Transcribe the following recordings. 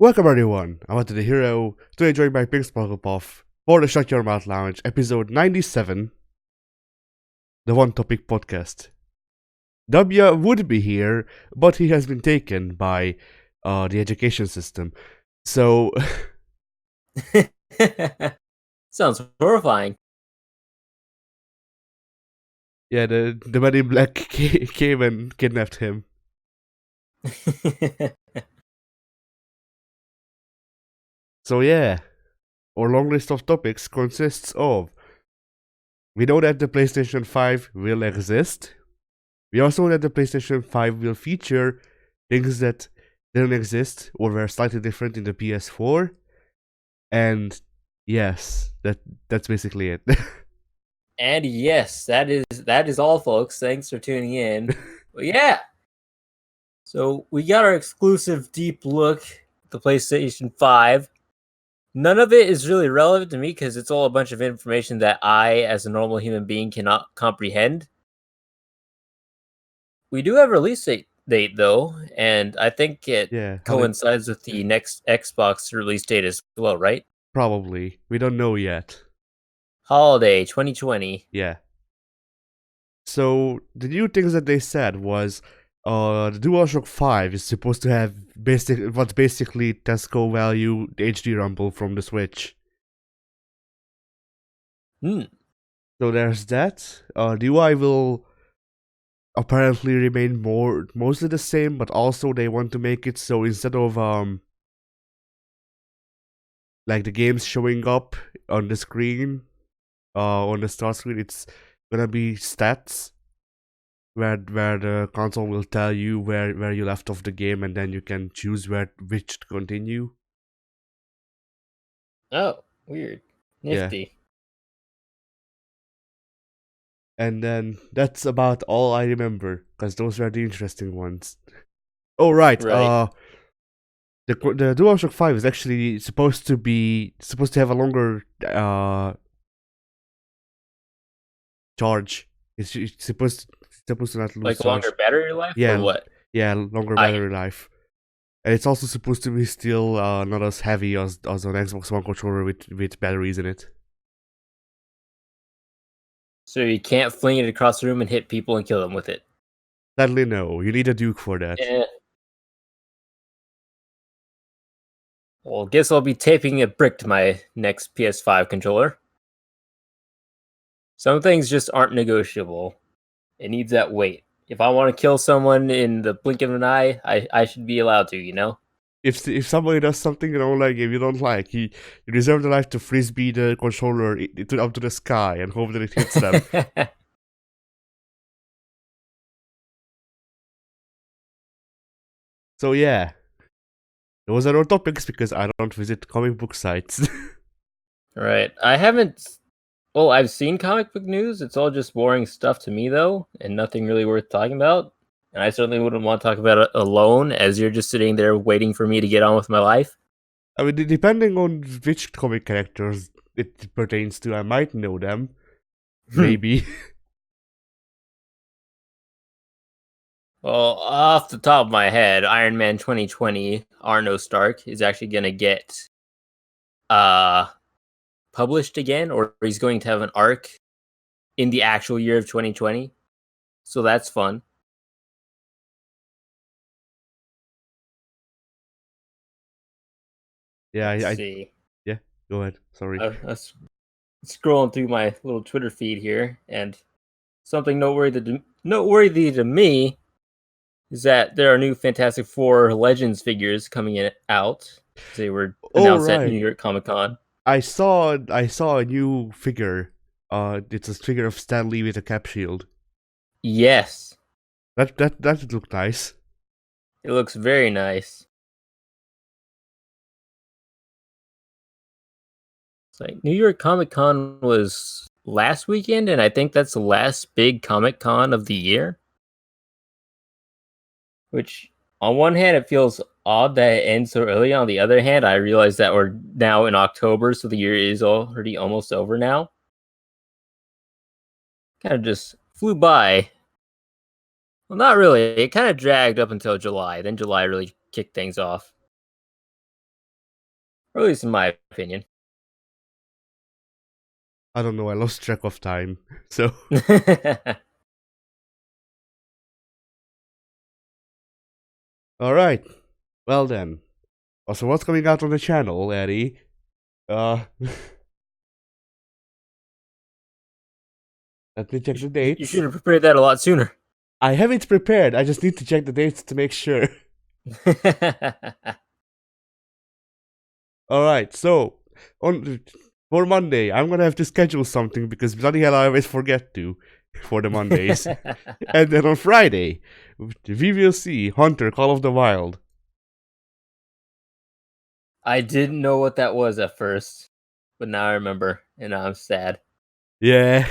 Welcome everyone, I want to the hero to enjoy my pink sparkle puff for the Shut Your Mouth Lounge, episode 97, the One Topic Podcast. W would be here, but he has been taken by the education system. So, Sounds horrifying. yeah, the man in black came and kidnapped him. So yeah, our long list of topics consists of: we know that the PlayStation 5 will exist. We also know that the PlayStation 5 will feature things that didn't exist or were slightly different in the PS4. And yes, that's basically it. And yes, that is all, folks. Thanks for tuning in. But yeah. So we got our exclusive deep look at the PlayStation 5. None of it is really relevant to me because it's all a bunch of information that I, as a normal human being, cannot comprehend. We do have a release date though, and I think it Yeah, coincides with the next Xbox release date as well, right? probably. We don't know yet. Holiday 2020. Yeah. So the new things that they said was the DualShock 5 is supposed to have what's basically Tesco value HD rumble from the Switch. So there's that. The UI will apparently remain mostly the same, but also they want to make it so instead of like the games showing up on the screen, on the start screen, it's gonna be stats where the console will tell you where you left off the game, and then you can choose which to continue. Oh, weird. Yeah. Nifty. And then that's about all I remember, because those were the interesting ones. Oh right, Right. the DualShock 5 is actually supposed to have a longer charge. It's supposed to not lose Like charge. longer battery life or Yeah, what? yeah, longer I battery life. And it's also supposed to be still not as heavy as an Xbox One controller with batteries in it. So you can't fling it across the room and hit people and kill them with it. Sadly, no. You need a Duke for that. Eh. Well, guess I'll be taping a brick to my next PS5 controller. Some things just aren't negotiable. It needs that weight. If I want to kill someone in the blink of an eye, I should be allowed to, you know? If somebody does something in an online game you don't like, you reserve the right to frisbee the controller up to the sky and hope that it hits them. So yeah, those are our topics because I don't visit comic book sites. Right. I haven't. Well, I've seen comic book news. It's all just boring stuff to me, though, and nothing really worth talking about. And I certainly wouldn't want to talk about it alone, as you're just sitting there waiting for me to get on with my life. I mean, depending on which comic characters it pertains to, I might know them. Maybe. Well, off the top of my head, Iron Man 2020, Arno Stark, is actually going to get uh published again, or he's going to have an arc in the actual year of 2020. So that's fun. Yeah, Let's I see. yeah. Go ahead. Sorry. I was scrolling through my little Twitter feed here, and something noteworthy to me is that there are new Fantastic Four Legends figures coming out. They were Oh announced at New right. York Comic Con. I saw a new figure. It's a figure of Stan Lee with a cap shield. Yes, That looked nice. it looks very nice. It's like New York Comic Con was last weekend, and I think that's the last big Comic Con of the year. Which, on one hand, it feels odd that it ends so early. On the other hand, I realize that we're now in October, so the year is already almost over now. Kind of just flew by. Well, not really. It kind of dragged up until July. Then July really kicked things off. Or at least in my opinion. I don't know, I lost track of time. So, alright. Well then. Also, what's coming out on the channel, Eddie? Let me check the You dates. should have prepared that a lot sooner. I have it prepared, I just need to check the dates to make sure. Alright, so, for Monday, I'm gonna have to schedule something because bloody hell I always forget to for the Mondays. And then on Friday, we will see Hunter Call of the Wild. I didn't know what that was at first, but now I remember, and now I'm sad. Yeah.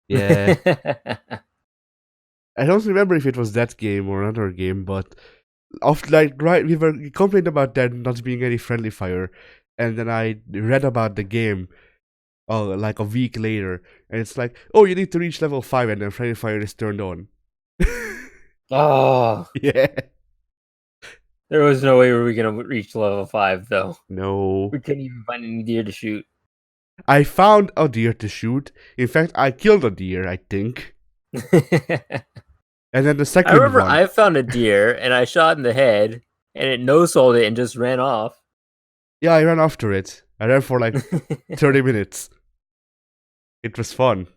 Yeah. I don't remember if it was that game or another game, but we were complaining about there not being any friendly fire, and then I read about the game like a week later, and it's like, oh, you need to reach level 5 and then friendly fire is turned on. Oh, Yeah. there was no way we were gonna reach level 5 though. No. We couldn't even find any deer to shoot. I found a deer to shoot. In fact, I killed a deer, I think. And then the second I remember one. I found a deer and I shot in the head, and it no-sold it and just ran off. Yeah, I ran after it. I ran for like 30 minutes. It was fun.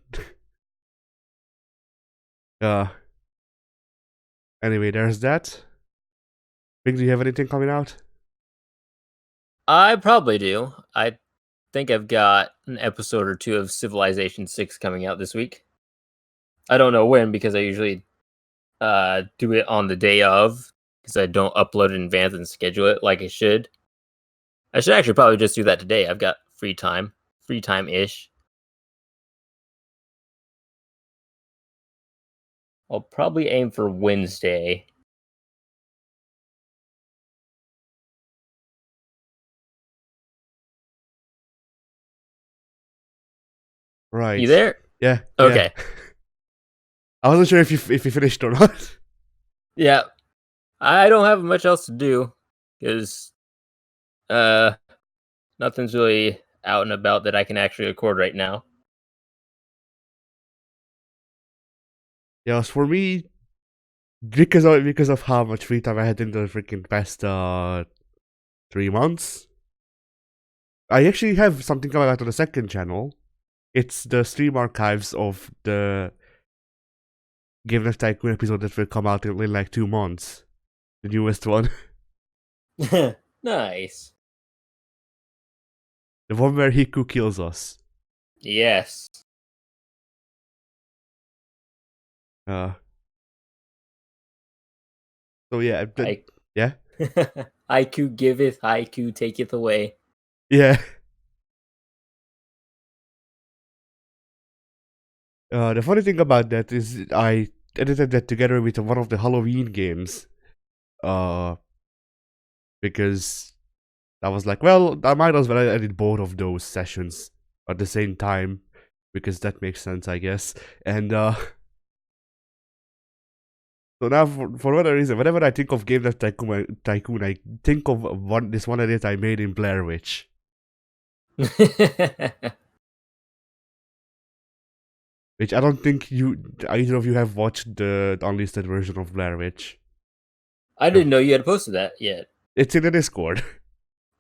Anyway, there's that. Big, do you have anything coming out? I probably do. I think I've got an episode or two of Civilization 6 coming out this week. I don't know when because I usually do it on the day of because I don't upload it in advance and schedule it like I should. I should actually probably just do that today. I've got free time-ish. I'll probably aim for Wednesday. Right. You there? Yeah. Okay. Yeah. I wasn't sure if you finished or not. Yeah. I don't have much else to do because nothing's really out and about that I can actually record right now. Yes, for me, because of how much free time I had in the freaking past 3 months, I actually have something coming out on the second channel. It's the stream archives of the Game of Tycoon episode that will come out in like 2 months. The newest one. Nice. The one where Hiku kills us. Yes. So yeah, yeah? Haiku giveth, haiku taketh away. Yeah. The funny thing about that is I edited that together with one of the Halloween games. Because I was like, well, I might as well edit both of those sessions at the same time. Because that makes sense, I guess. And so now, for whatever reason, whenever I think of Game of Tycoon, I think of this one edit I made in Blair Witch. Which I don't think either of you have watched the unlisted version of Blair Witch. I didn't know you had posted that yet. It's in the Discord.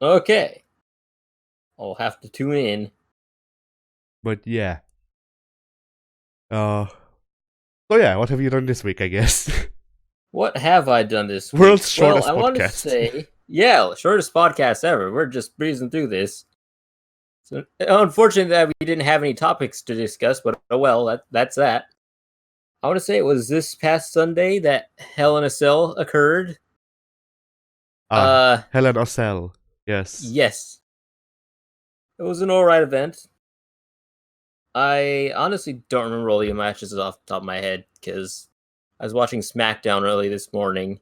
Okay. I'll have to tune in. But yeah. So yeah, what have you done this week, I guess? What have I done this week? World's shortest I want to podcast. say, yeah, shortest podcast ever. We're just breezing through this. So unfortunate that we didn't have any topics to discuss, but oh well, that's that. I want to say it was this past Sunday that Hell in a Cell occurred. Hell in a Cell. Yes. Yes. It was an alright event. I honestly don't remember all the matches off the top of my head because I was watching SmackDown early this morning,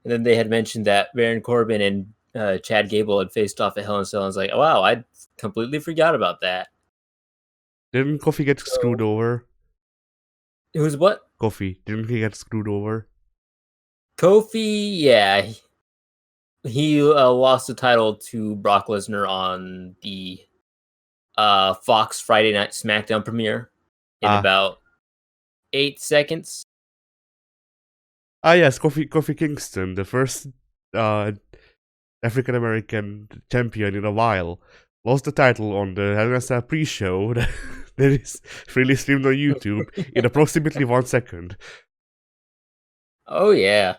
and then they had mentioned that Baron Corbin and Chad Gable had faced off at Hell in a Cell. And I was like, oh, wow, I completely forgot about that. Didn't Kofi get screwed over? Who's what? Kofi. Didn't he get screwed over? Kofi, yeah. he lost the title to Brock Lesnar on the Fox Friday Night SmackDown premiere in Ah, about 8 seconds. yes, Kofi Kingston, the first uh, African American champion in a while, lost the title on the Hell in a Cell pre-show that is freely streamed on YouTube in approximately 1 second. Oh yeah,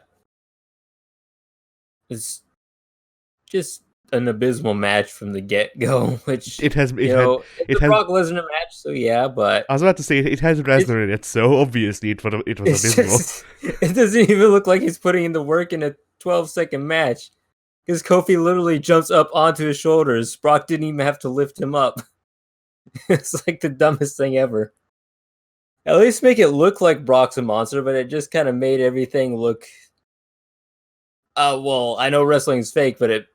it's just an abysmal match from the get go. Which it's It a has. Brock Lesnar match, so yeah, but I was about to say it has it's Lesnar in it, so obviously it was it's abysmal. just it doesn't even look like he's putting in the work in a 12-second match. Because Kofi literally jumps up onto his shoulders. Brock didn't even have to lift him up. It's like the dumbest thing ever. At least make it look like Brock's a monster, but it just kind of made everything look. Well, I know wrestling's fake, but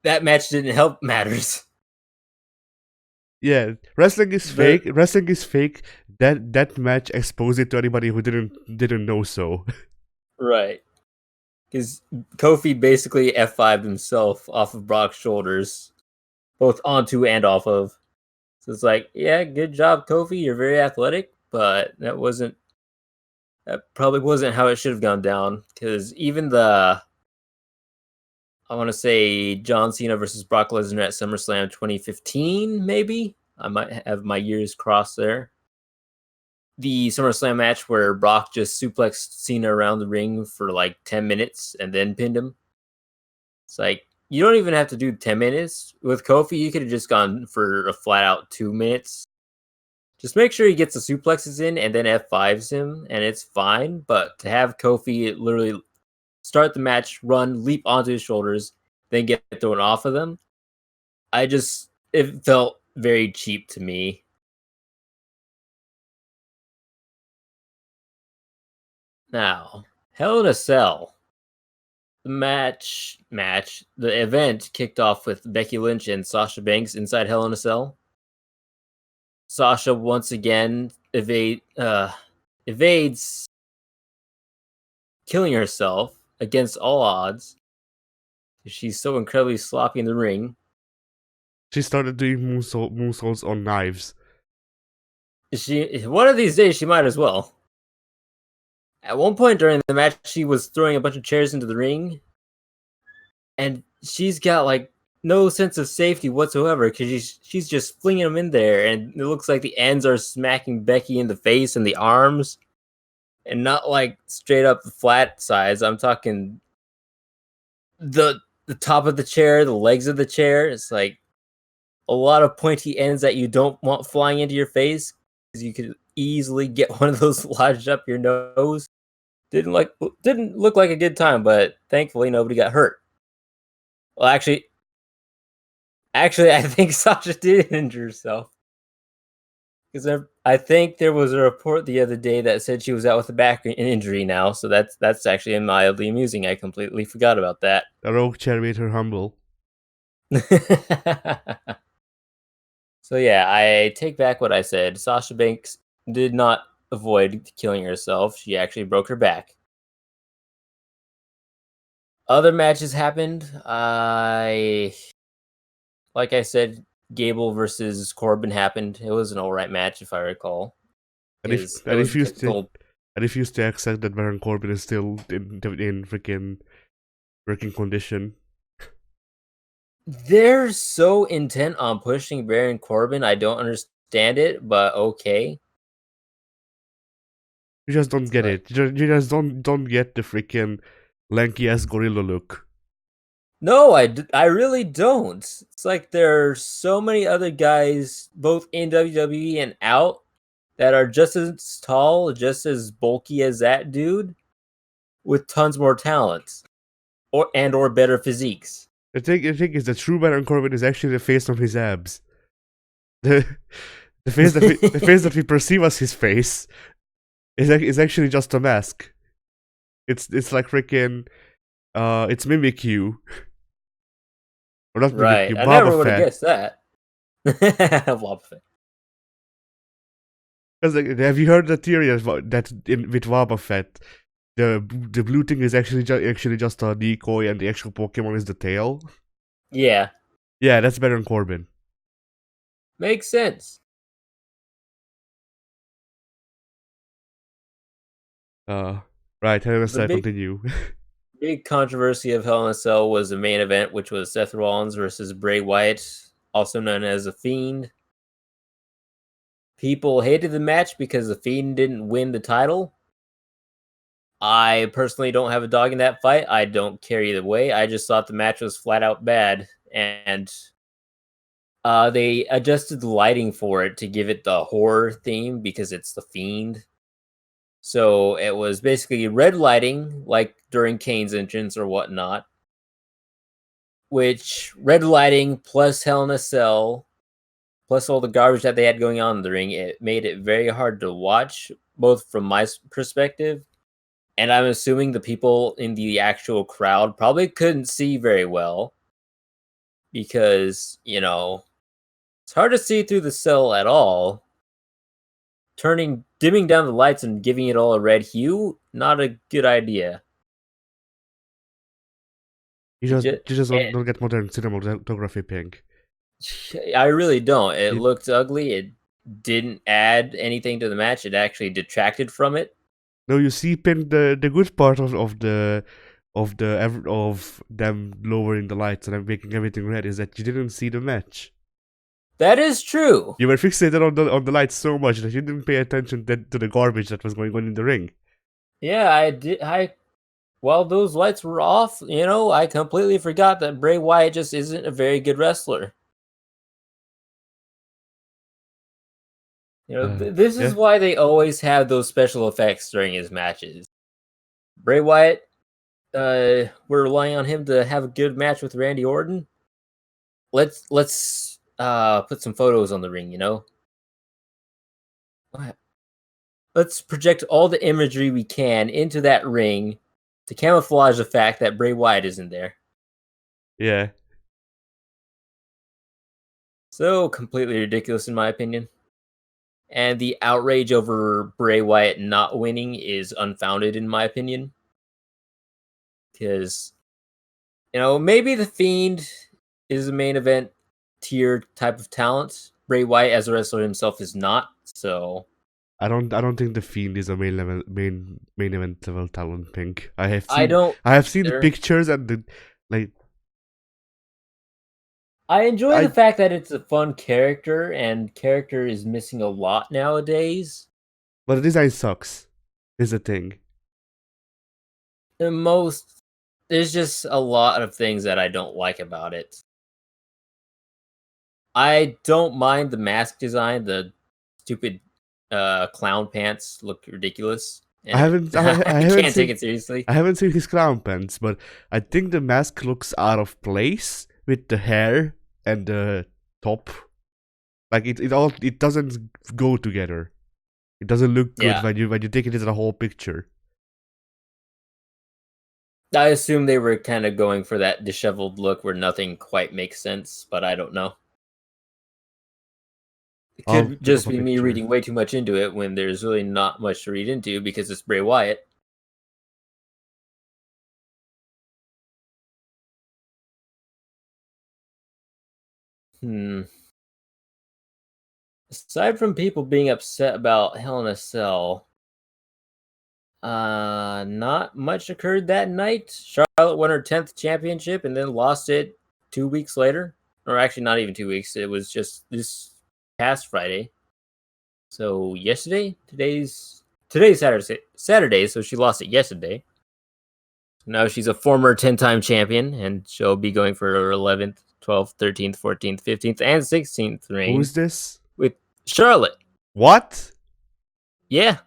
that match didn't help matters. Yeah, wrestling is The fake. Wrestling is fake. That match exposed it to anybody who didn't know so. Right, because Kofi basically F5'd himself off of Brock's shoulders, both onto and off of. So it's like, yeah, good job, Kofi. You're very athletic, but that probably wasn't how it should have gone down. Because even I want to say John Cena versus Brock Lesnar at SummerSlam 2015, maybe. I might have my years crossed there. The SummerSlam match where Brock just suplexed Cena around the ring for like 10 minutes and then pinned him. It's like, you don't even have to do 10 minutes. With Kofi, you could have just gone for a flat out 2 minutes. Just make sure he gets the suplexes in and then F5s him, and it's fine. But to have Kofi literally start the match, run, leap onto his shoulders, then get thrown off of them, it felt very cheap to me. Now, Hell in a Cell. The event kicked off with Becky Lynch and Sasha Banks inside Hell in a Cell. Sasha once again evades killing herself against all odds. She's so incredibly sloppy in the ring. She started doing moonsaults on knives. One of these days she might as well. At one point during the match, she was throwing a bunch of chairs into the ring, and she's got like no sense of safety whatsoever because she's just flinging them in there, and it looks like the ends are smacking Becky in the face and the arms, and not like straight up the flat sides. I'm talking the top of the chair, the legs of the chair. It's like a lot of pointy ends that you don't want flying into your face because you could easily get one of those lodged up your nose. Didn't look like a good time, but thankfully nobody got hurt. Well, actually, I think Sasha did injure herself because I think there was a report the other day that said she was out with a back injury now. So that's actually mildly amusing. I completely forgot about that. The rogue chair made her humble. So yeah, I take back what I said. Sasha Banks did not avoid killing herself. She actually broke her back. Other matches happened. Like I said, Gable versus Corbin happened. It was an alright match if I recall. And if It I was a refuse to typical. I refuse to accept that Baron Corbin is still in freaking working condition. They're so intent on pushing Baron Corbin. I don't understand it, but okay. You just don't get But it. You just don't get the freaking lanky ass gorilla look. no, I really don't. It's like there are so many other guys, both in WWE and out, that are just as tall, just as bulky as that dude, with tons more talent, or better physiques. The thing is that true Baron Corbin is actually the face of his abs. The the face that we perceive as his face is actually just a mask. It's like freaking it's Mimikyu. Or not Right. Mimikyu, I Boba never would have Fett. guessed that. Boba Fett. Because like, have you heard the theory with Boba Fett the blue thing is actually just a decoy, and the actual Pokemon is the tail. Yeah, Yeah, that's better than Corbin. makes sense. Right. The Let's big continue. big controversy of Hell in a Cell was the main event, which was Seth Rollins versus Bray Wyatt, also known as The Fiend. People hated the match because The Fiend didn't win the title. I personally don't have a dog in that fight. I don't care either way. I just thought the match was flat out bad, and they adjusted the lighting for it to give it the horror theme because it's The Fiend. So it was basically red lighting, like during Kane's entrance or whatnot, which red lighting plus Hell in a Cell, plus all the garbage that they had going on in the ring, it made it very hard to watch, both from my perspective, and I'm assuming the people in the actual crowd probably couldn't see very well because, it's hard to see through the cell at all. Dimming down the lights and giving it all a red hue, not a good idea. You It just just, you just it, don't get modern cinematography pink. I really don't. It You, looked ugly. It didn't add anything to the match. It actually detracted from it. no, you see pink the good part of them lowering the lights and making everything red is that you didn't see the match. That is true. You were fixated on the lights so much that you didn't pay attention to the garbage that was going on in the ring. Yeah, I did. While those lights were off, I completely forgot that Bray Wyatt just isn't a very good wrestler. This is Yeah, why they always have those special effects during his matches. Bray Wyatt, we're relying on him to have a good match with Randy Orton. Let's put some photos on the ring. Let's project all the imagery we can into that ring to camouflage the fact that Bray Wyatt isn't there. yeah. So completely ridiculous in my opinion. And the outrage over Bray Wyatt not winning is unfounded in my opinion. Because, maybe The Fiend is a main event tier type of talent. Bray Wyatt as a wrestler himself is not. So I don't think the Fiend is a main event level talent. Pink. I don't I have seen the either. pictures and the like. I enjoy the I fact that it's a fun character, and character is missing a lot nowadays. But the design sucks. Is the thing. The most There's just a lot of things that I don't like about it. I don't mind the mask design. The stupid clown pants look ridiculous, and I can't take it seriously. I haven't seen his clown pants, but I think the mask looks out of place with the hair and the top. Like it doesn't go together. It doesn't look good Yeah, when you take it as a whole picture. I assume they were kind of going for that disheveled look where nothing quite makes sense, but I don't know. It I'll could look up just a be me picture. reading way too much into it when there's really not much to read into because it's Bray Wyatt. Hmm. Aside from people being upset about Hell in a Cell, not much occurred that night. Charlotte won her 10th championship and then lost it 2 weeks later. Or actually, not even 2 weeks. It was just this past Friday. So yesterday, today's Saturday, so she lost it yesterday. Now she's a former 10-time champion, and she'll be going for her 11th, 12th, 13th, 14th, 15th, and 16th Who reign is this? with Charlotte. What? Yeah,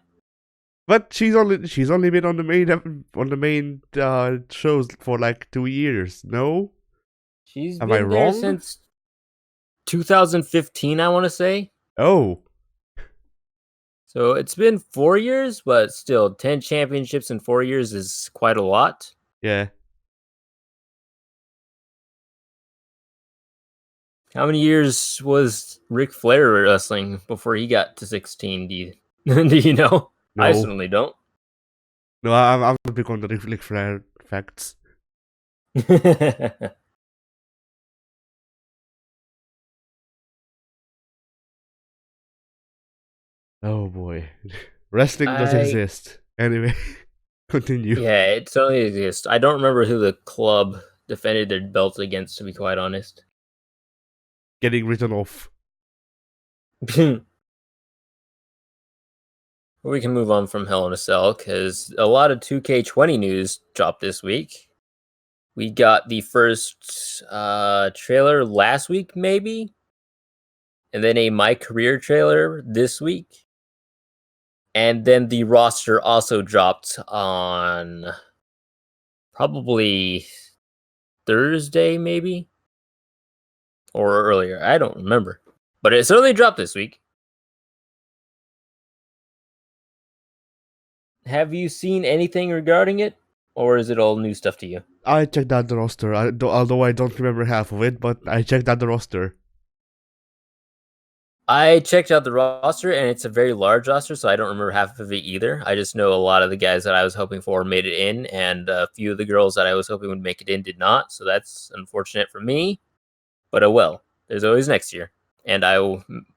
But she's only been on the main shows for like 2 years. No, she's am I been there wrong? since 2015, I want to say. Oh, So it's been 4 years, but still, 10 championships in 4 years is quite a lot. yeah. How many years was Ric Flair wrestling before he got to 16? Do you, do you know? I No, certainly don't. No, I'm not big on the Ric Flair facts. Oh boy. Wrestling does exist. Anyway, continue. Yeah, it certainly exists. I don't remember who the club defended their belts against, to be quite honest. Getting written off. We can move on from Hell in a Cell because a lot of 2K20 news dropped this week. We got the first trailer last week, maybe, and then a My Career trailer this week. And then the roster also dropped on probably Thursday, maybe, or earlier. I don't remember, but it certainly dropped this week. Have you seen anything regarding it, or is it all new stuff to you? I checked out the roster, although I don't remember half of it, but I checked out the roster. I checked out the roster, and it's a very large roster, so I don't remember half of it either. I just know a lot of the guys that I was hoping for made it in, and a few of the girls that I was hoping would make it in did not, so that's unfortunate for me. But oh well, there's always next year, and I,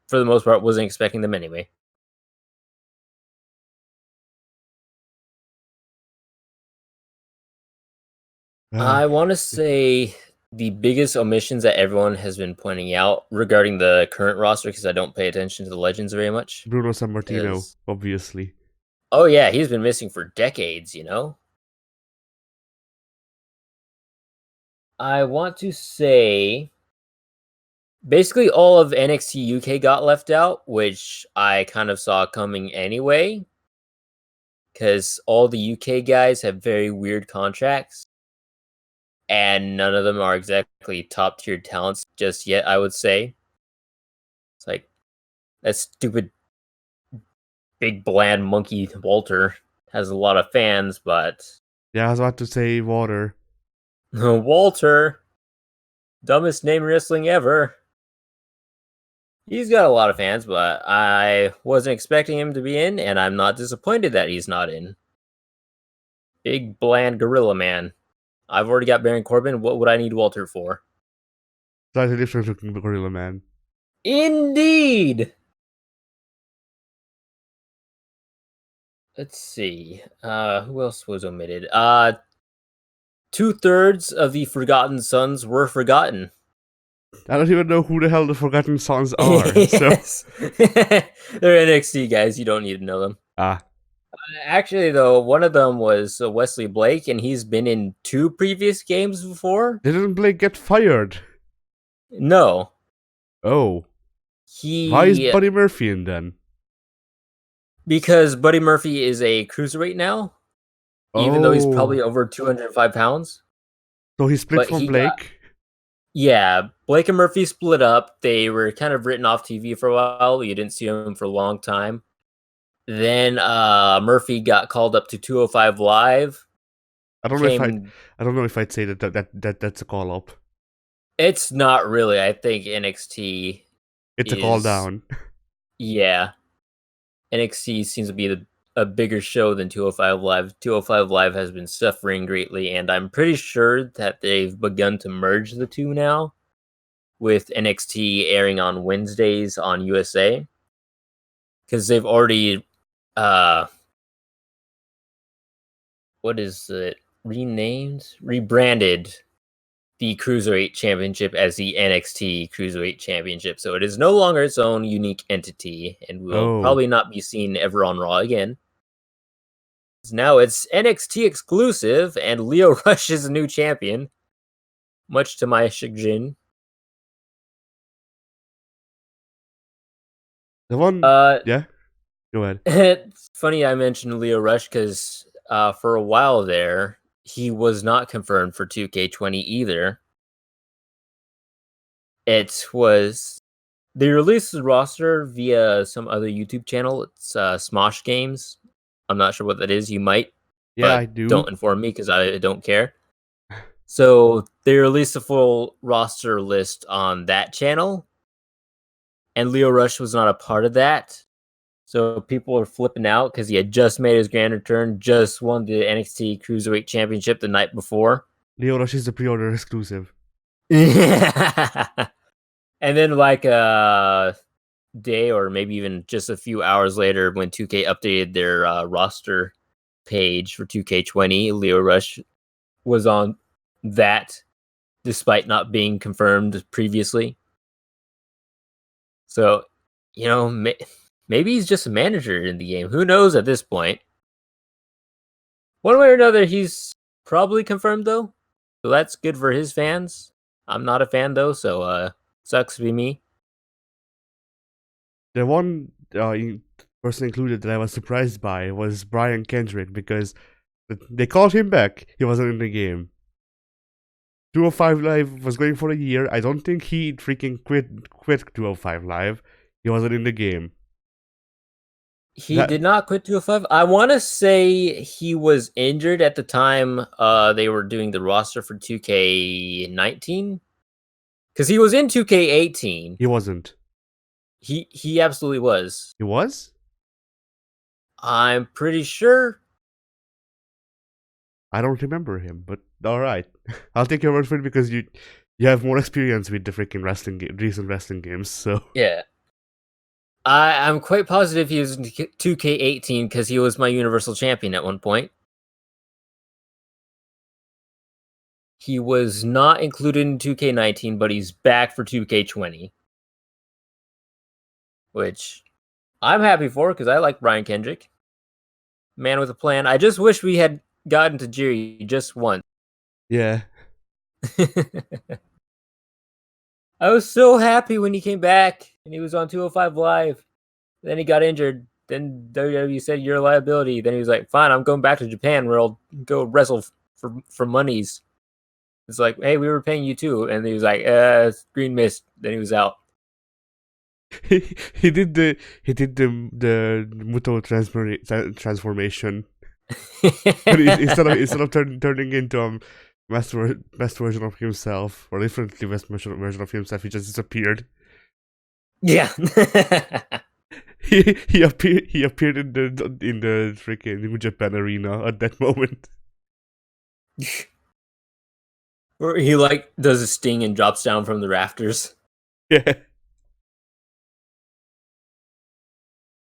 for the most part, wasn't expecting them anyway. I want to say the biggest omissions that everyone has been pointing out regarding the current roster, because I don't pay attention to the Legends very much. Bruno Sammartino, Is, obviously. oh yeah, he's been missing for decades, you know? I want to say basically all of NXT UK got left out, which I kind of saw coming anyway, because all the UK guys have very weird contracts, and none of them are exactly top tier talents just yet, I would say. It's like that stupid big bland monkey Walter has a lot of fans, but Yeah, I was about to say Water. Walter, dumbest name in wrestling ever. He's got a lot of fans, but I wasn't expecting him to be in, and I'm not disappointed that he's not in. Big bland gorilla man. I've already got Baron Corbin. What would I need Walter for? Slightly different looking Gorilla Man. Indeed. Let's see. Who else was omitted? 2/3 of the Forgotten Sons were forgotten. I don't even know who the hell the Forgotten Sons are. Yes. They're NXT guys. You don't need to know them. Ah. Actually, though, one of them was Wesley Blake, and he's been in 2 previous games before. Didn't Blake get fired? No. Oh. Why is Buddy Murphy in then? Because Buddy Murphy is a cruiserweight now, even though he's probably over 205 pounds. So he split from Blake? Yeah, Blake and Murphy split up. They were kind of written off TV for a while. You didn't see them for a long time. Then Murphy got called up to 205 Live. I don't know if I'd say that's a call up. It's not really. I think NXT. It's a call down. Yeah, NXT seems to be a bigger show than 205 Live. 205 Live has been suffering greatly, and I'm pretty sure that they've begun to merge the two now, with NXT airing on Wednesdays on USA, because they've already rebranded the Cruiserweight Championship as the NXT Cruiserweight Championship. So it is no longer its own unique entity and will probably not be seen ever on Raw again. Now it's NXT exclusive, and Lio Rush is a new champion, much to my chagrin. The one, yeah, go ahead. It's funny I mentioned Lio Rush because for a while there, he was not confirmed for 2K20 either. It was they released the roster via some other YouTube channel. It's Smosh Games. I'm not sure what that is. You might, yeah, but I do. Don't inform me because I don't care. So they released a full roster list on that channel, and Lio Rush was not a part of that. So people are flipping out because he had just made his grand return, just won the NXT Cruiserweight Championship the night before. Leo Rush is the pre-order exclusive. And then like a day or maybe even just a few hours later, when 2K updated their roster page for 2K20, Leo Rush was on that despite not being confirmed previously. So, maybe he's just a manager in the game. Who knows at this point? One way or another, he's probably confirmed though. So that's good for his fans. I'm not a fan though, so sucks to be me. The one person included that I was surprised by was Brian Kendrick, because they called him back. He wasn't in the game. 205 Live was going for a year. I don't think he freaking quit 205 Live. He wasn't in the game. He did not quit 205. I want to say he was injured at the time they were doing the roster for 2K19. Because he was in 2K18. He wasn't. He absolutely was. He was? I'm pretty sure. I don't remember him, but alright. I'll take your word for it because you have more experience with the freaking recent wrestling games, so. Yeah. I'm quite positive he was in 2K18 because he was my Universal Champion at one point. He was not included in 2K19, but he's back for 2K20. Which I'm happy for because I like Brian Kendrick. Man with a plan. I just wish we had gotten to Jiri just once. Yeah. I was so happy when he came back and he was on 205 Live. Then he got injured. Then WWE said, "You're a liability." Then he was like, "Fine, I'm going back to Japan where I'll go wrestle for monies." It's like, "Hey, we were paying you too." And he was like, "Green mist." Then he was out. he did the Muto transformation. But instead of turning into a best version of himself, or differently best version of himself, he just disappeared. Yeah. he appeared in the freaking New Japan arena at that moment. Or he like does a sting and drops down from the rafters. Yeah.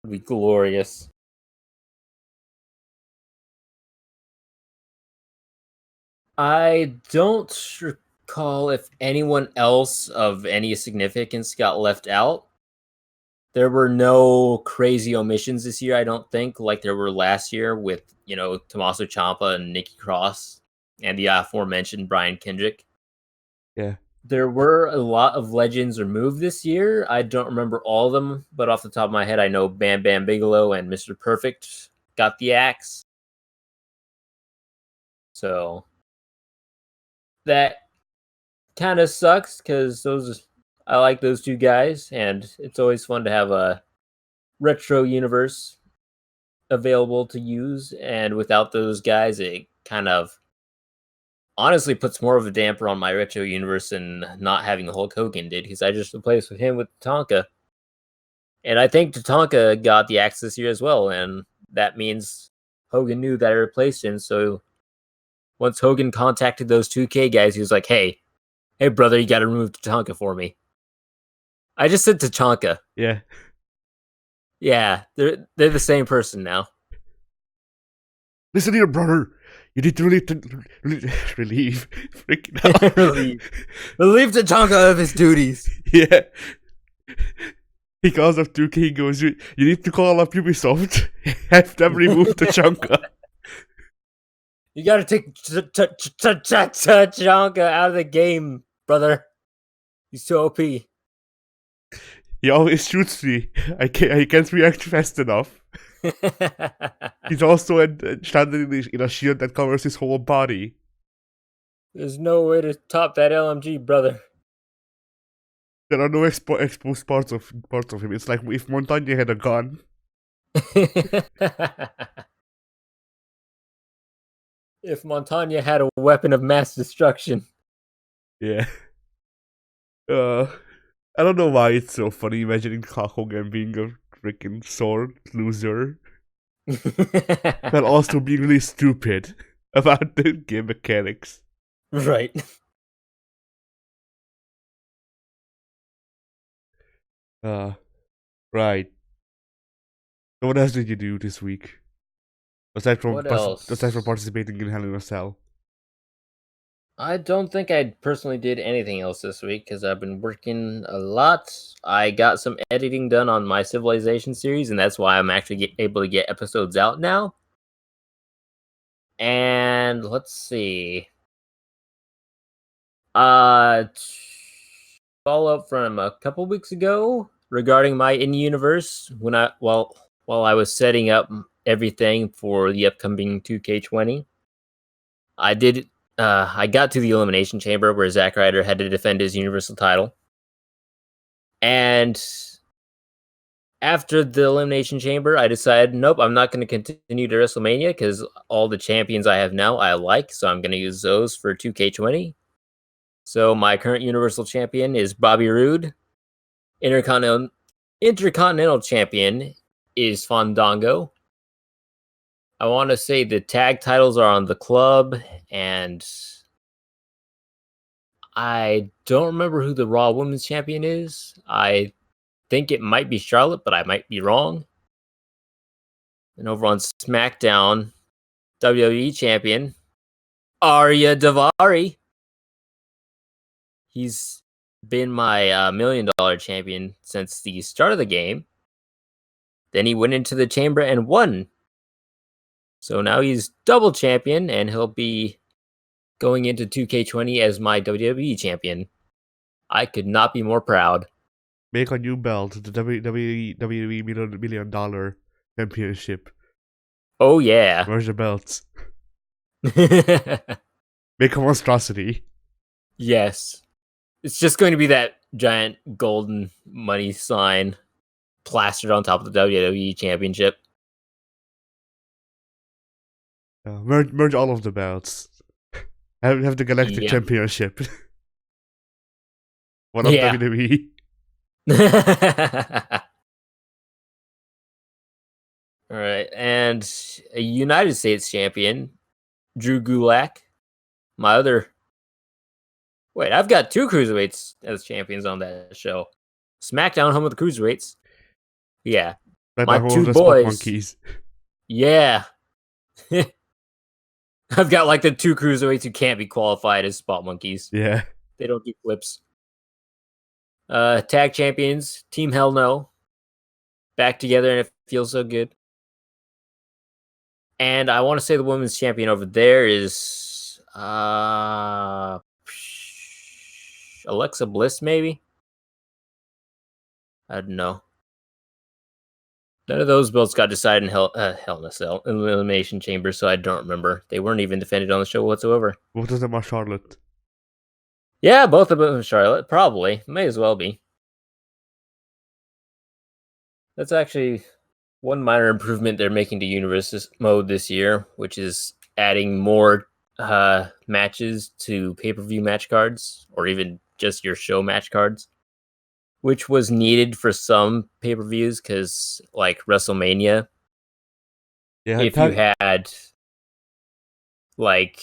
Would be glorious. I don't recall if anyone else of any significance got left out. There were no crazy omissions this year, I don't think, like there were last year with, Tommaso Ciampa and Nikki Cross and the aforementioned Brian Kendrick. Yeah. There were a lot of legends removed this year. I don't remember all of them, but off the top of my head, I know Bam Bam Bigelow and Mr. Perfect got the axe. So that kind of sucks because I like those two guys, and it's always fun to have a retro universe available to use. And without those guys, it kind of honestly puts more of a damper on my retro universe than not having Hulk Hogan did, because I just replaced with him with Tatanka. And I think Tatanka got the axe this year as well, and that means Hogan knew that I replaced him. So once Hogan contacted those 2K guys, he was like, hey brother, you gotta remove Tatanka for me. I just said Tatanka. Yeah. Yeah, they're the same person now. Listen here, brother. You need to relieve freaking relieve Tatanka of his duties. Yeah. He calls up 2K, he goes, you need to call up Ubisoft, have them remove Tatanka. You gotta take Tatanka out of the game, brother. He's too OP. He always shoots me. I can't react fast enough. He's also standing in a shield that covers his whole body. There's no way to top that LMG, brother. There are no exposed parts of him. It's like if Montagne had a gun. If Montagne had a weapon of mass destruction. Yeah. I don't know why it's so funny imagining Hulk Hogan being a freaking sword loser, but also being really stupid about the game mechanics. Right. Right. So what else did you do this week? What else? Aside from participating in Hell in a Cell. I don't think I personally did anything else this week because I've been working a lot. I got some editing done on my Civilization series, and that's why I'm actually able to get episodes out now. And let's see. Follow up from a couple weeks ago regarding my in-universe while I was setting up everything for the upcoming 2K20. I got to the Elimination Chamber where Zack Ryder had to defend his Universal title. And after the Elimination Chamber, I decided, nope, I'm not going to continue to WrestleMania because all the champions I have now I like, so I'm going to use those for 2K20. So my current Universal Champion is Bobby Roode. Intercontinental Champion is Fandango. I want to say the tag titles are on the club, and I don't remember who the Raw Women's Champion is. I think it might be Charlotte, but I might be wrong. And over on SmackDown, WWE Champion, Arya Davari. He's been my $1 million champion since the start of the game. Then he went into the chamber and won. So now he's double champion, and he'll be going into 2K20 as my WWE champion. I could not be more proud. Make a new belt, the WWE $1 million championship. Oh, yeah. Where's the belts? Make a monstrosity. Yes. It's just going to be that giant golden money sign plastered on top of the WWE championship. Merge all of the belts. Have the Galactic Championship. One of WWE. All right, and a United States champion, Drew Gulak. My other. Wait, I've got 2 cruiserweights as champions on that show. SmackDown, home of the cruiserweights. Yeah, My 2 boys. Spot monkeys. Yeah. I've got like the 2 cruiserweights who can't be qualified as spot monkeys. Yeah. They don't do flips. Tag champions, Team Hell No. Back together, and it feels so good. And I want to say the women's champion over there is Alexa Bliss, maybe? I don't know. None of those belts got decided in Hell in a Cell, in the Elimination Chamber, so I don't remember. They weren't even defended on the show whatsoever. Both of them are Charlotte. Yeah, both of them are Charlotte. Probably. May as well be. That's actually one minor improvement they're making to Universe mode this year, which is adding more matches to pay-per-view match cards, or even just your show match cards, which was needed for some pay-per-views because, like WrestleMania, if you had like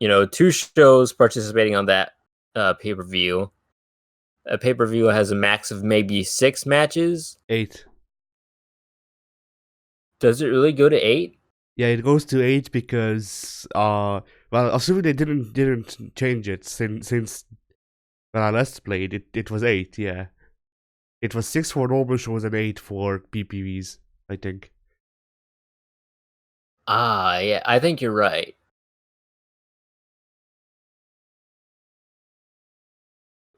2 shows participating on that pay-per-view, a pay-per-view has a max of maybe 6 matches. 8. Does it really go to 8? Yeah, it goes to 8 because assuming they didn't change it since when I last played, it was 8. Yeah, it was 6 for normal shows and 8 for PPVs, I think. Yeah, I think you're right.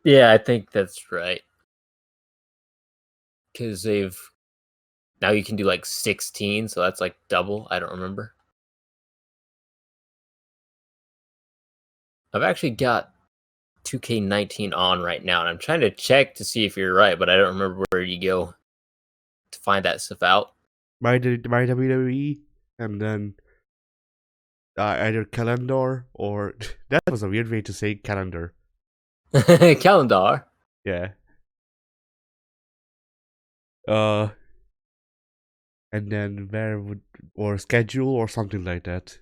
Yeah, I think that's right. Because now you can do like 16, so that's like double. I don't remember. I've actually got 2K19 on right now, and I'm trying to check to see if you're right, but I don't remember where you go to find that stuff out. My WWE, and then either calendar or that was a weird way to say calendar. Calendar. Yeah. Uh, and then where would or schedule or something like that,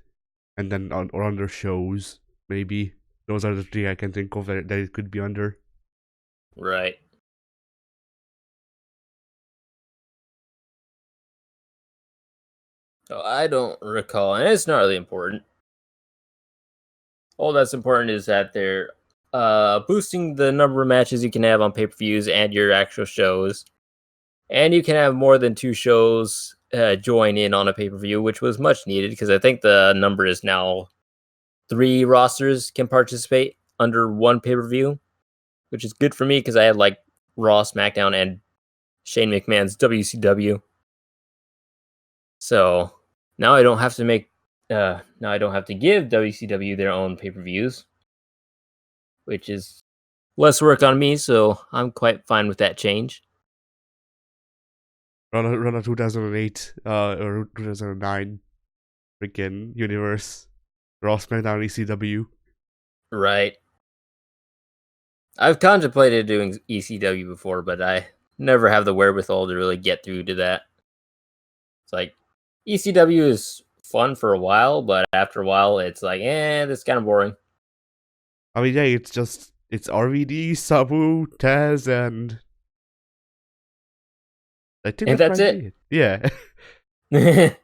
and then or under shows maybe. Those are the three I can think of that it could be under. Right. So I don't recall, and it's not really important. All that's important is that they're boosting the number of matches you can have on pay-per-views and your actual shows. And you can have more than two shows join in on a pay-per-view, which was much needed because I think the number is now 3 rosters can participate under one pay-per-view, which is good for me because I had like Raw, SmackDown, and Shane McMahon's WCW. So now I don't have to now I don't have to give WCW their own pay-per-views, which is less work on me, so I'm quite fine with that change. Run a 2008 or 2009 freaking universe. Raw, SmackDown, ECW. Right. I've contemplated doing ECW before, but I never have the wherewithal to really get through to that. It's like ECW is fun for a while, but after a while, it's like, that's kind of boring. I mean, yeah, it's RVD, Sabu, Taz, and I think And that that's might it. be it. Yeah.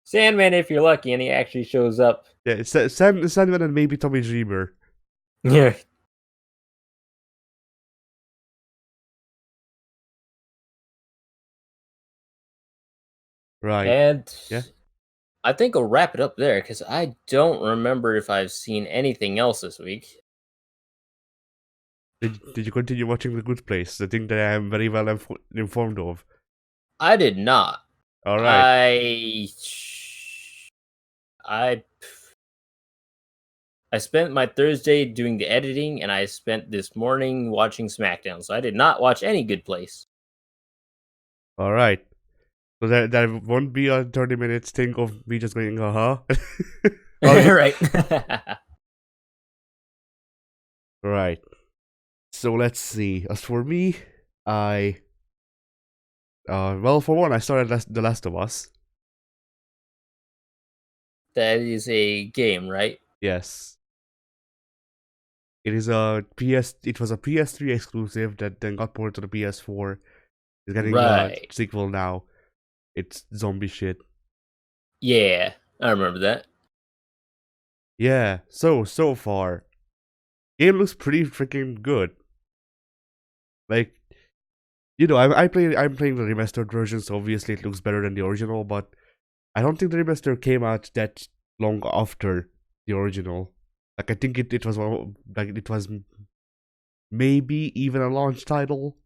Sandman, if you're lucky, and he actually shows up. Yeah, it's Sandman and maybe Tommy Dreamer. Yeah. Right. And Yeah. I think I'll wrap it up there because I don't remember if I've seen anything else this week. Did you continue watching The Good Place? The thing that I am very well informed of. I did not. All right. I I spent my Thursday doing the editing, and I spent this morning watching SmackDown. So I did not watch any Good Place. All right. So there won't be a 30 minutes thing of me just going, uh-huh. Right. Right. So let's see. As for me, well, for one, I started The Last of Us. That is a game, right? Yes. It was a PS3 exclusive that then got ported to the PS4. It's getting a Right. sequel now. It's zombie shit. Yeah, I remember that. Yeah, so far, game looks pretty freaking good. Like, I'm playing the remastered version, so obviously it looks better than the original, but I don't think the remaster came out that long after the original. Like, I think it was it was maybe even a launch title,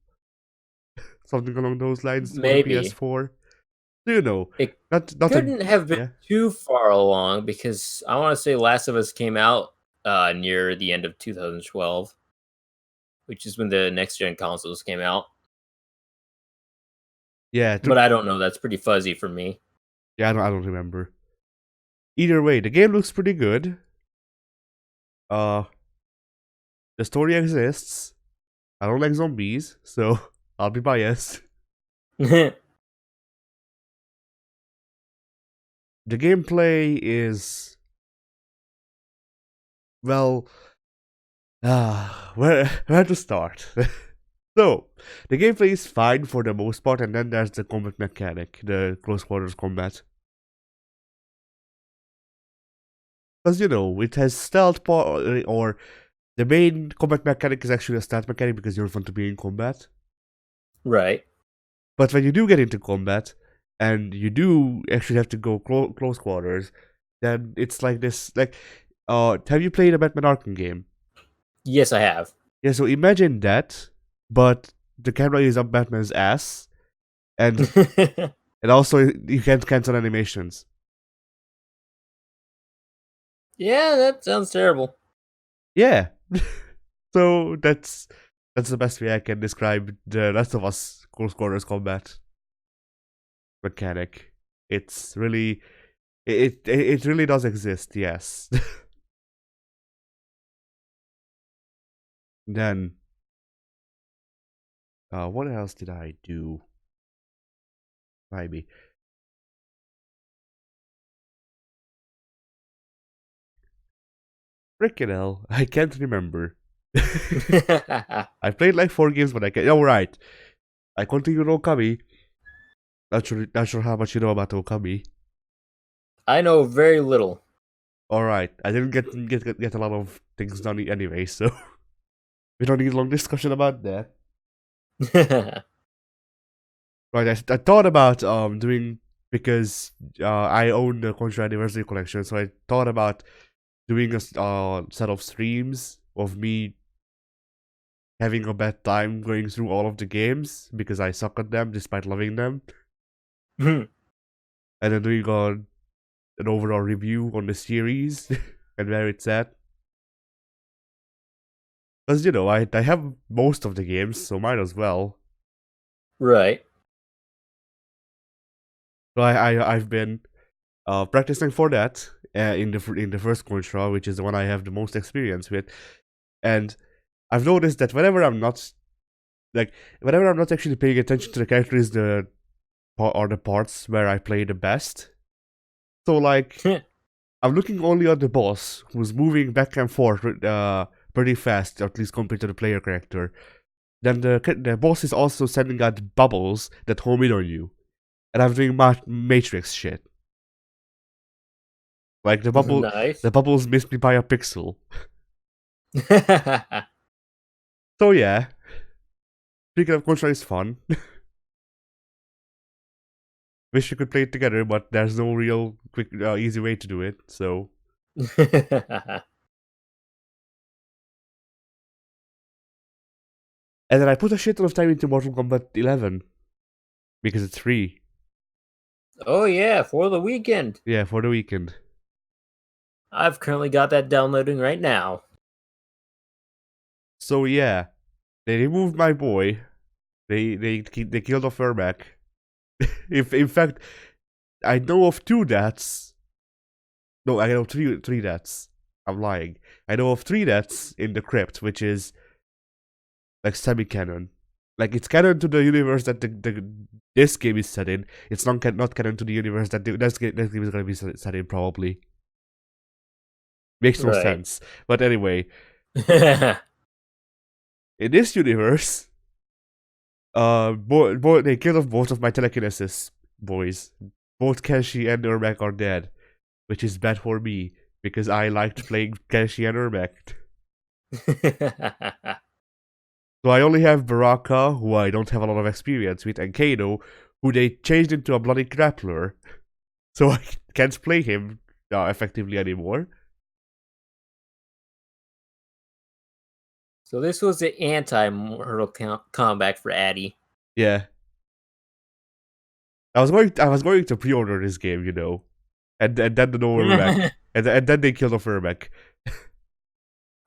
something along those lines for the Maybe. PS4. You know, It not a couldn't have been yeah. too far along because I want to say Last of Us came out near the end of 2012, which is when the next gen consoles came out. Yeah, But I don't know. That's pretty fuzzy for me. yeah, I don't remember. Either way, the game looks pretty good. Uh, the story exists. I don't like zombies, so I'll be biased. The gameplay is well, where to start? So, the gameplay is fine for the most part, and then there's the combat mechanic, the close quarters combat. Because it has stealth or the main combat mechanic is actually a stealth mechanic because you're fun to be in combat. Right. But when you do get into combat, and you do actually have to go close quarters, then it's like this. Like, have you played a Batman Arkham game? Yes, I have. Yeah, so imagine that, but the camera is up Batman's ass, and also you can't cancel animations. Yeah, that sounds terrible. Yeah, so that's the best way I can describe the Last of Us close quarters combat mechanic. It's really it really does exist. Yes. Then, what else did I do? Remind me. Frickin' hell, I can't remember. I played like 4 games, but I can't. Oh, right. I continue Okami. Not sure how much you know about Okami. I know very little. Alright, I didn't get a lot of things done anyway, so we don't need a long discussion about that. Right, I thought about doing, because I own the Contra Anniversary Collection, so I thought about doing a set of streams of me having a bad time going through all of the games because I suck at them despite loving them, and then doing an overall review on the series and where it's at. Because, I have most of the games, so might as well. Right. So I've been practicing for that in the first Contra, which is the one I have the most experience with, and I've noticed that whenever I'm not actually paying attention to the characters, the parts where I play the best. So like, I'm looking only at the boss who's moving back and forth pretty fast, or at least compared to the player character. Then the boss is also sending out bubbles that home in on you, and I'm doing Matrix shit. Like the Nice. bubbles missed me by a pixel. So yeah, speaking of Contra is fun. Wish we could play it together, but there's no real quick, easy way to do it. So. And then I put a shit ton of time into Mortal Kombat 11 because it's free. Oh yeah, for the weekend. Yeah, for the weekend. I've currently got that downloading right now. So yeah, they removed my boy. They killed off Ermac. If in fact, I know of 2 deaths. No, I know three deaths. I'm lying. I know of 3 deaths in the crypt, which is like semi-canon. Like it's canon to the universe that this game is set in. It's not canon to the universe that this game is gonna be set in, probably. Makes no sense. But anyway, in this universe, they killed off both of my telekinesis boys. Both Kenshi and Ermac are dead, which is bad for me because I liked playing Kenshi and Ermac. So I only have Baraka, who I don't have a lot of experience with, and Kano, who they changed into a bloody grappler. So I can't play him effectively anymore. So this was the anti-Mortal Kombat for Addy. Yeah. I was going to pre-order this game, and then the no Ermac, and then they killed off Ermac.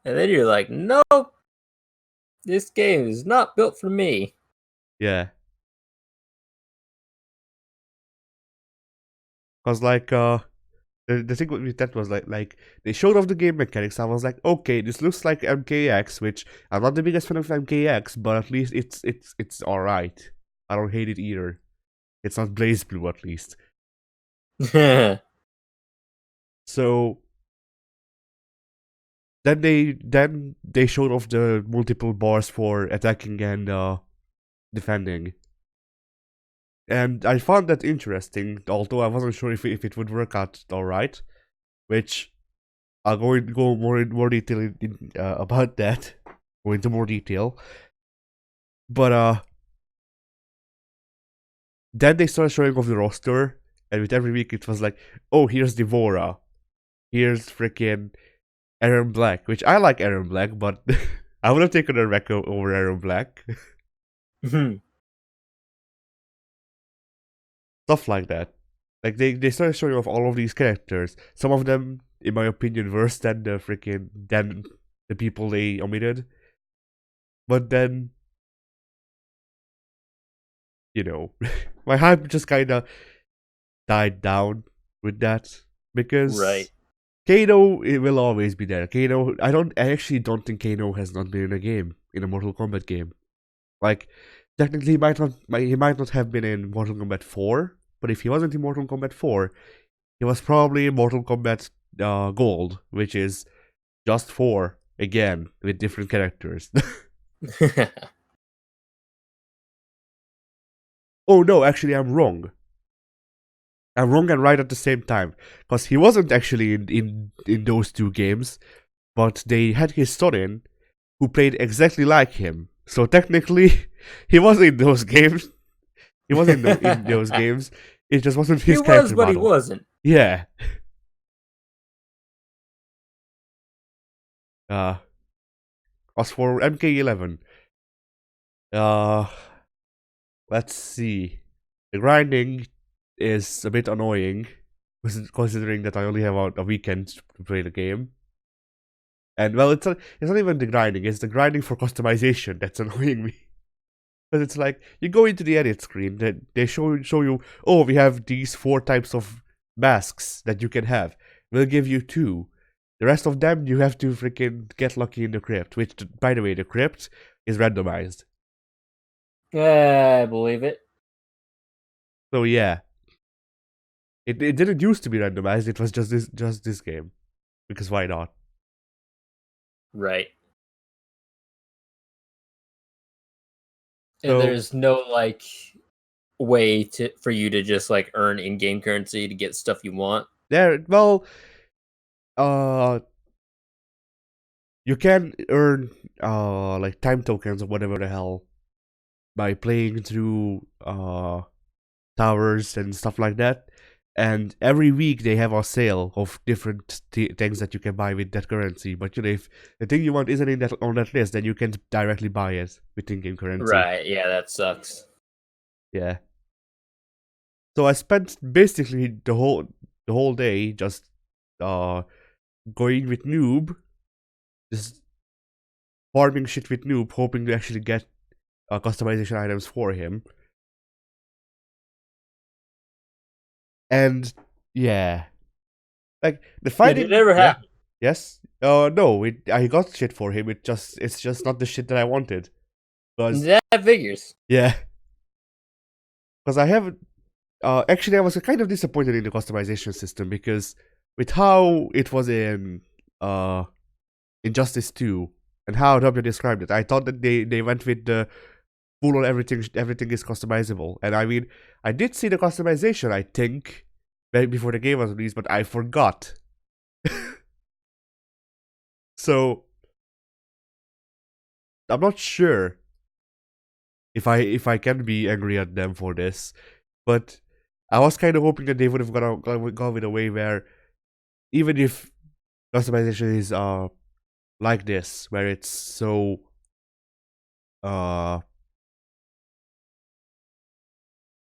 And then you're like, nope, this game is not built for me. Yeah. Cause like the thing with that was like they showed off the game mechanics. I was like, okay, this looks like MKX, which I'm not the biggest fan of MKX, but at least it's alright. I don't hate it either. It's not Blaze Blue, at least. So then they showed off the multiple bars for attacking and defending. And I found that interesting, although I wasn't sure if it would work out alright. Which I'll go more detail about that. Go into more detail. But then they started showing off the roster, and with every week it was like, oh, here's Devora, here's freaking Aaron Black, which I like Aaron Black, but I would have taken a record over Aaron Black. Stuff like that. Like they started showing off all of these characters. Some of them, in my opinion, worse than the people they omitted. But then, my hype just kind of died down with that because Kano, it will always be there. Kano, I actually don't think Kano has not been in a game, in a Mortal Kombat game. Like, technically, he might not have been in Mortal Kombat 4, but if he wasn't in Mortal Kombat 4, he was probably in Mortal Kombat Gold, which is just 4 again with different characters. Oh no, actually, I'm wrong. I'm wrong and right at the same time, because he wasn't actually in those two games, but they had his son in who played exactly like him. So technically, he was in those games. He was in those games. It just wasn't He his was, character but he model. wasn't. Yeah. As for MK11, uh, let's see. The grinding is a bit annoying, considering that I only have a weekend to play the game. And well, it's not even the grinding; it's the grinding for customization that's annoying me. Because it's like you go into the edit screen, that they show you, oh, we have these 4 types of masks that you can have. We'll give you 2. The rest of them you have to freaking get lucky in the crypt. Which, by the way, the crypt is randomized. I believe it. So yeah, it didn't used to be randomized. It was just this game, because why not? Right. And So there's no like way for you to just like earn in-game currency to get stuff you want. there, well, uh, you can earn like time tokens or whatever the hell by playing through towers and stuff like that. And every week they have a sale of different things that you can buy with that currency. But if the thing you want isn't on that list, then you can directly buy it with in-game currency. Right. Yeah, that sucks. Yeah. So I spent basically the whole day just going with Noob, just farming shit with Noob, hoping to actually get customization items for him. And yeah, like the fighting. Did it ever happen? Yes. No. I got shit for him. It's just not the shit that I wanted. Because That figures. yeah, because I haven't. Actually, I was kind of disappointed in the customization system because with how it was in Injustice 2 and how W described it, I thought that they went with the full on everything is customizable. And I mean, I did see the customization, I think, before the game was released, but I forgot. So I'm not sure if I can be angry at them for this, but I was kind of hoping that they would have gone with a way where even if customization is like this, where it's so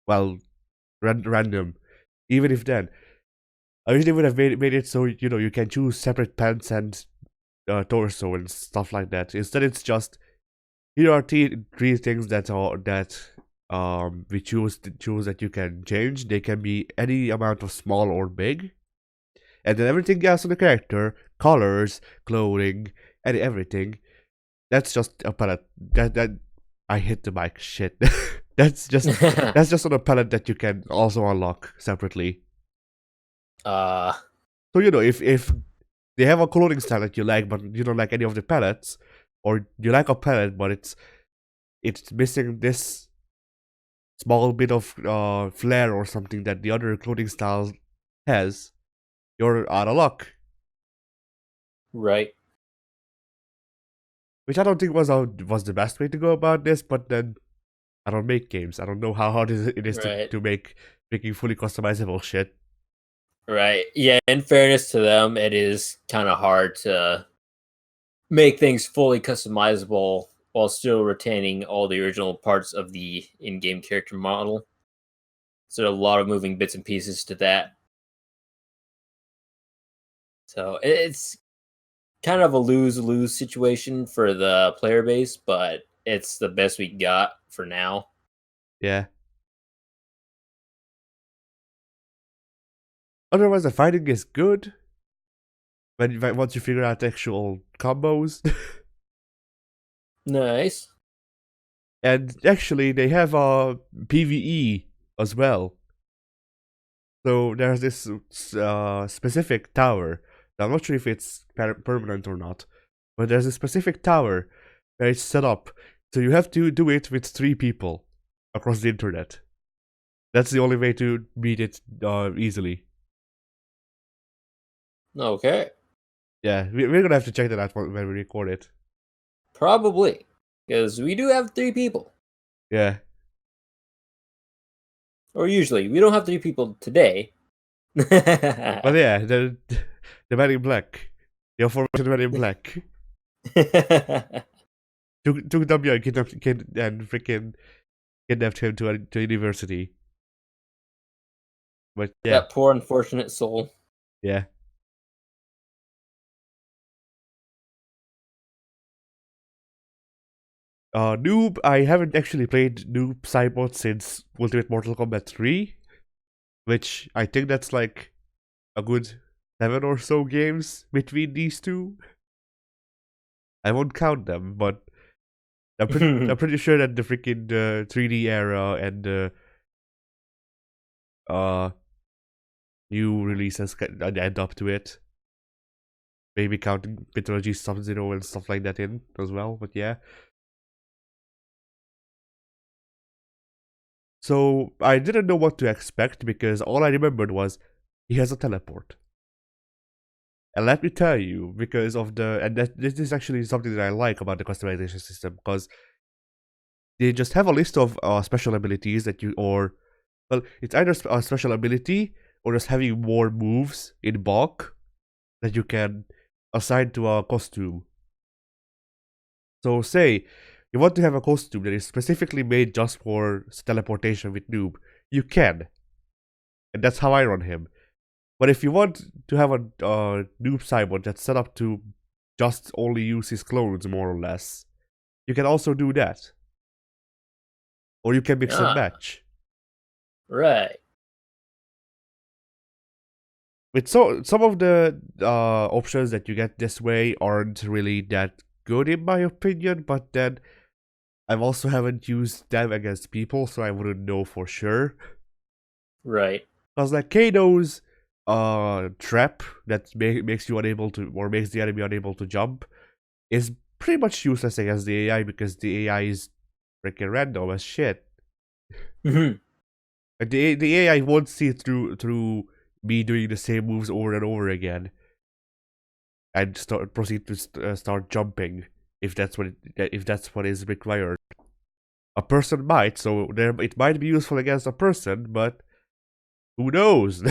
well random, even if then I wish they would have made it so you can choose separate pants and torso and stuff like that. Instead, it's just here are three things that we choose that you can change. They can be any amount of small or big, and then everything else on the character, colors, clothing, and everything. That's just a palette. That I hit the mic. Shit. that's just on a palette that you can also unlock separately. So if they have a clothing style that you like, but you don't like any of the palettes, or you like a palette but it's missing this small bit of flair or something that the other clothing style has, you're out of luck. Right. Which I don't think was the best way to go about this, but then I don't make games. I don't know how hard it is Right. to making fully customizable shit. Right. Yeah, in fairness to them, it is kind of hard to make things fully customizable while still retaining all the original parts of the in-game character model. So a lot of moving bits and pieces to that. So it's kind of a lose-lose situation for the player base, but it's the best we got for now. Yeah. Otherwise, the fighting is good once you figure out the actual combos. Nice. And actually, they have a PvE as well. So there's this specific tower. Now, I'm not sure if it's permanent or not, but there's a specific tower where it's set up. So you have to do it with 3 people across the internet. That's the only way to beat it easily. Okay. Yeah, we're gonna have to check that out when we record it. Probably. Because we do have 3 people. Yeah. Or usually. We don't have 3 people today. But yeah, the Man in Black. The aforementioned Man in Black. took W and freaking kidnapped him to university. But yeah. That poor unfortunate soul. Yeah. Noob, I haven't actually played Noob Saibot since Ultimate Mortal Kombat 3, which I think that's like a good 7 or so games between these two. I won't count them, but I'm pretty sure that the freaking 3D era and the new releases can add up to it. Maybe counting Mythology Sub-Zero and stuff like that in as well, but yeah. So I didn't know what to expect because all I remembered was he has a teleport. And let me tell you, because of this is actually something that I like about the customization system, because they just have a list of special abilities that it's either a special ability or just having more moves in bulk that you can assign to a costume. So say you want to have a costume that is specifically made just for teleportation with Noob, you can. And that's how I run him. But if you want to have a Noob Cybot that's set up to just only use his clones, more or less, you can also do that. Or you can mix and match. Right. With some of the options that you get this way aren't really that good in my opinion, but then I also haven't used them against people, so I wouldn't know for sure. Right. Because like Kano's trap that makes you unable to, or makes the enemy unable to jump, is pretty much useless against the AI because the AI is freaking random as shit. Mm-hmm. Like the AI won't see through me doing the same moves over and over again, and proceed to start jumping if that's what is required. A person might, so it might be useful against a person, but who knows?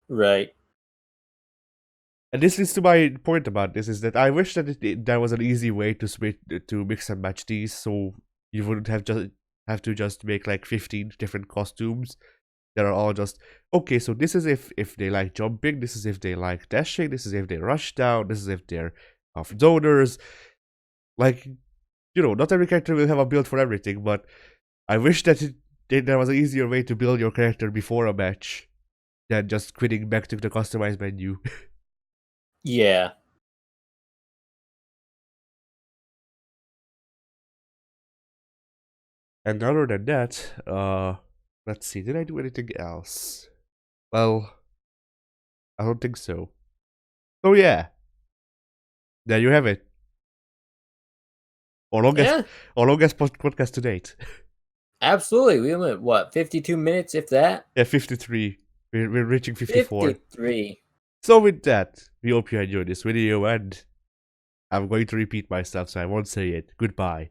Right. And this leads to my point about this, is that I wish that there was an easy way to mix and match these, so you wouldn't have to just make like 15 different costumes that are all just, okay, so this is if they like jumping, this is if they like dashing, this is if they rush down, this is if they're off zoners. Like, not every character will have a build for everything, but I wish that there was an easier way to build your character before a match than just quitting back to the customized menu. Yeah. And other than that, let's see, did I do anything else? Well, I don't think so. Oh yeah, there you have it. Our longest podcast to date. Absolutely. We went, what, 52 minutes, if that? Yeah, 53. We're reaching 54. 53. So with that, we hope you enjoyed this video, and I'm going to repeat myself, so I won't say it. Goodbye.